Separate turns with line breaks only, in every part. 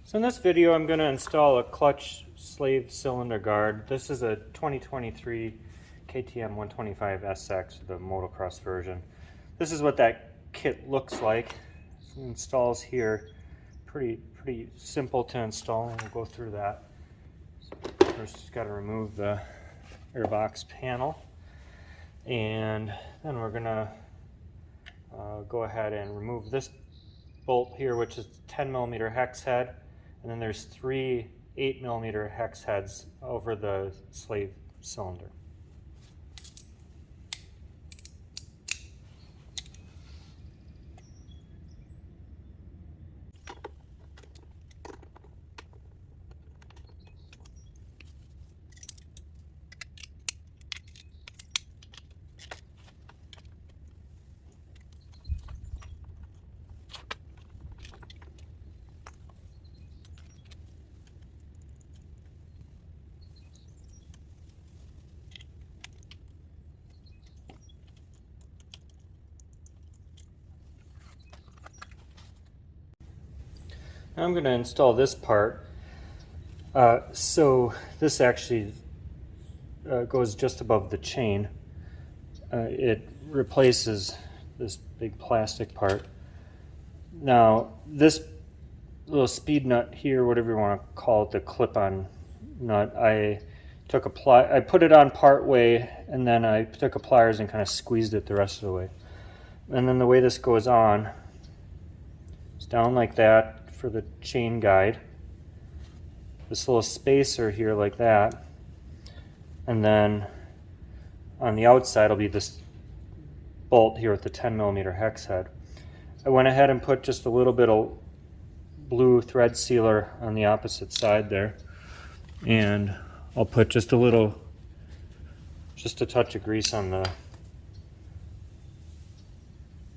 So in this video I'm going to install a clutch slave cylinder guard. This is a 2023 KTM 125sx, the motocross version. This is what that kit looks like. It installs here. Pretty simple to install, and we'll go through that. So first, got to remove the airbox panel, and then we're going to go ahead and remove this bolt here, which is 10mm hex head. And then there's three 8mm hex heads over the slave cylinder. Now I'm going to install this part. So this actually goes just above the chain. It replaces this big plastic part. Now this little speed nut here, whatever you want to call it, the clip-on nut, I put it on part way, and then I took a pliers and kind of squeezed it the rest of the way. And then the way this goes on, it's down like that for the chain guide, this little spacer here like that, and then on the outside will be this bolt here with the 10mm hex head. I went ahead and put just a little bit of blue thread sealer on the opposite side there, and I'll put just a touch of grease on the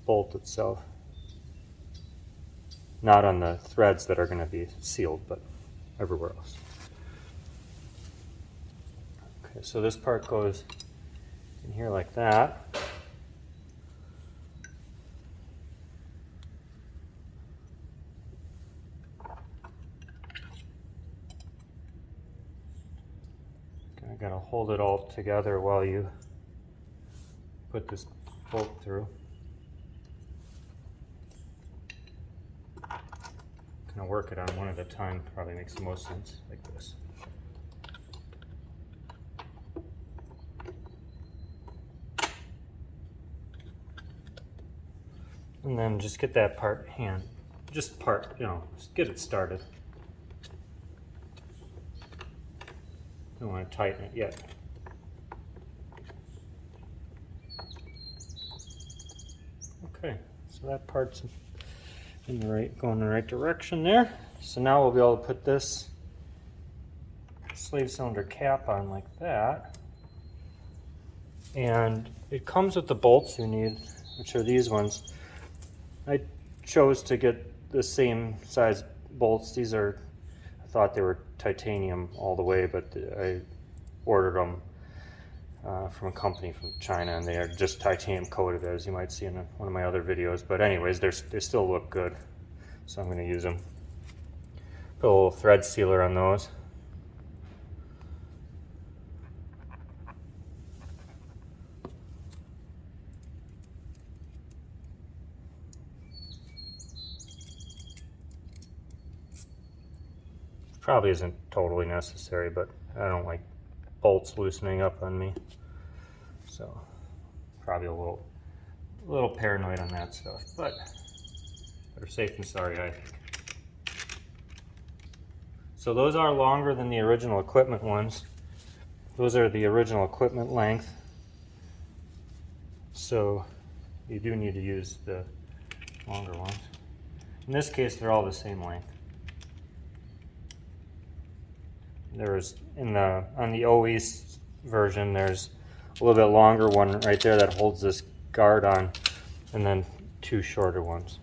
bolt itself. Not on the threads that are going to be sealed, but everywhere else. Okay, so this part goes in here like that. I gotta hold it all together while you put this bolt through. Kind of work it on one at a time, probably makes the most sense, like this. And then just get that part just get it started. Don't want to tighten it yet. Okay, so that part's going in the right direction there. So now we'll be able to put this slave cylinder cap on like that. And it comes with the bolts you need, which are these ones. I chose to get the same size bolts. I thought they were titanium all the way, but I ordered them from a company from China, and they are just titanium coated, as you might see in one of my other videos. But anyways, they still look good, so I'm going to use them. Put a little thread sealer on those. Probably isn't totally necessary, but I don't like bolts loosening up on me, so probably a little paranoid on that stuff, but better safe than sorry, I think. So those are longer than the original equipment ones. Those are the original equipment length, so you do need to use the longer ones. In this case, they're all the same length. On the OE version, there's a little bit longer one right there that holds this guard on, and then two shorter ones.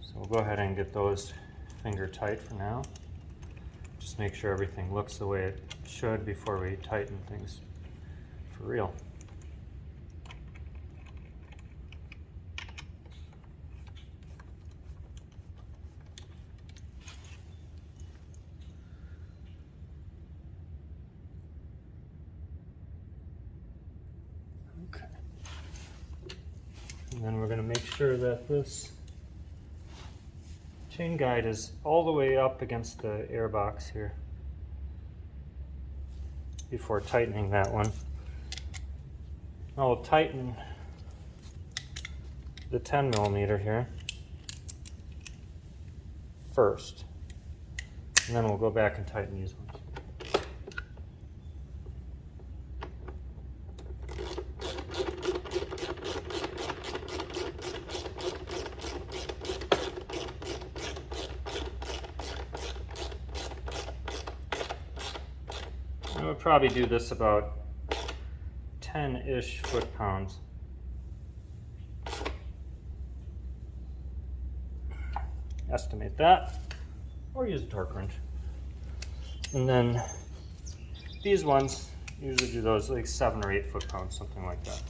So we'll go ahead and get those finger tight for now. Just make sure everything looks the way it should before we tighten things for real. And then we're going to make sure that this chain guide is all the way up against the air box here before tightening that one. I'll tighten the 10 millimeter here first, and then we'll go back and tighten these ones. I would probably do this about 10-ish foot-pounds. Estimate that, or use a torque wrench. And then these ones, usually do those like 7 or 8 foot-pounds, something like that.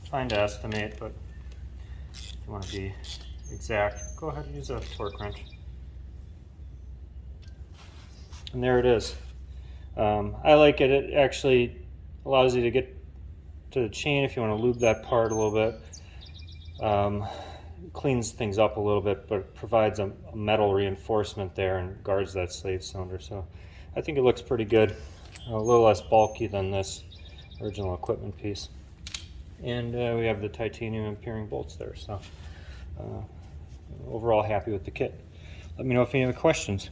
Fine to estimate, but if you want to be exact, go ahead and use a torque wrench. And there it is. I like it. It actually allows you to get to the chain if you want to lube that part a little bit. Cleans things up a little bit, but provides a metal reinforcement there and guards that slave cylinder. So I think it looks pretty good. A little less bulky than this original equipment piece. And we have the titanium and piering bolts there. So overall happy with the kit. Let me know if you have any questions.